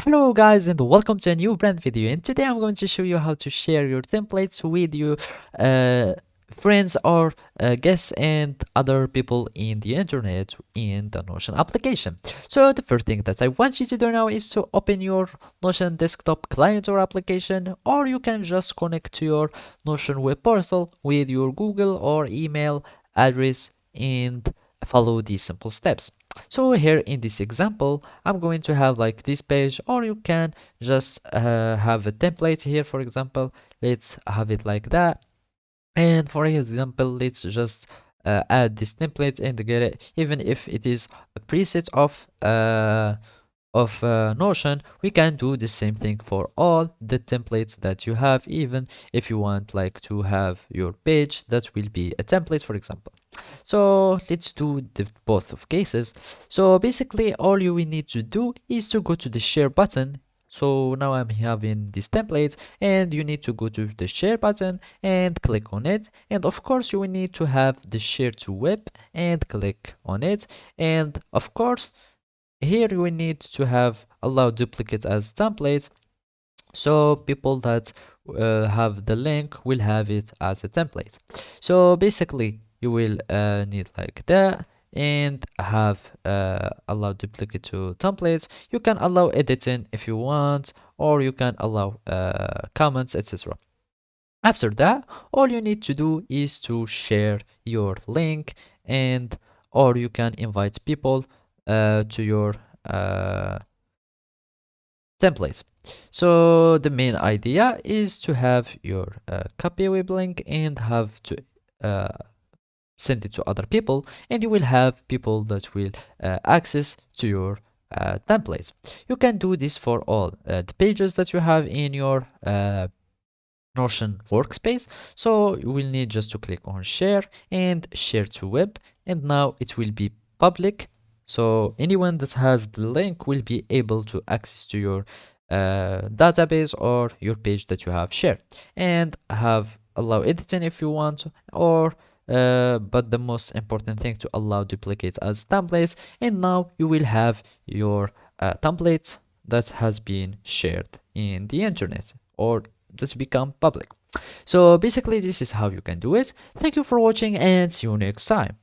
Hello guys and welcome to a new brand video, and today I'm going to show you how to share your templates with your uh, friends or guests and other people in the internet in the Notion application. So the first thing that I want you to do now is to open your Notion desktop client or application, or you can just connect to your Notion web portal with your Google or email address and follow these simple steps. So here in this example, I'm going to have like this page, or you can just have a template here. For example, let's have it like that. And for example, let's just add this template and get it, even if it is a preset of Notion, we can do the same thing for all the templates that you have, even if you want like to have your page that will be a template, for example. So let's do the both of cases. So basically all you will need to do is to go to the share button. So now I'm having this template, and you need to go to the share button and click on it, and of course you will need to have the share to web and click on it, and of course here we need to have allow duplicate as template, so people that have the link will have it as a template. So basically you will need like that, and have allow duplicate to templates. You can allow editing if you want, or you can allow comments, etc. After that, all you need to do is to share your link, and or you can invite people to your uh, templates. So the main idea is to have your copy web link and have to uh, send it to other people, and you will have people that will access to your templates. You can do this for all the pages that you have in your Notion workspace. So you will need just to click on share and share to web, and now it will be public. So anyone that has the link will be able to access to your database or your page that you have shared, and have allow editing if you want, or but the most important thing, to allow duplicate as templates, and now you will have your template that has been shared in the internet, or that's become public. So basically this is how you can do it. Thank you for watching, and see you next time.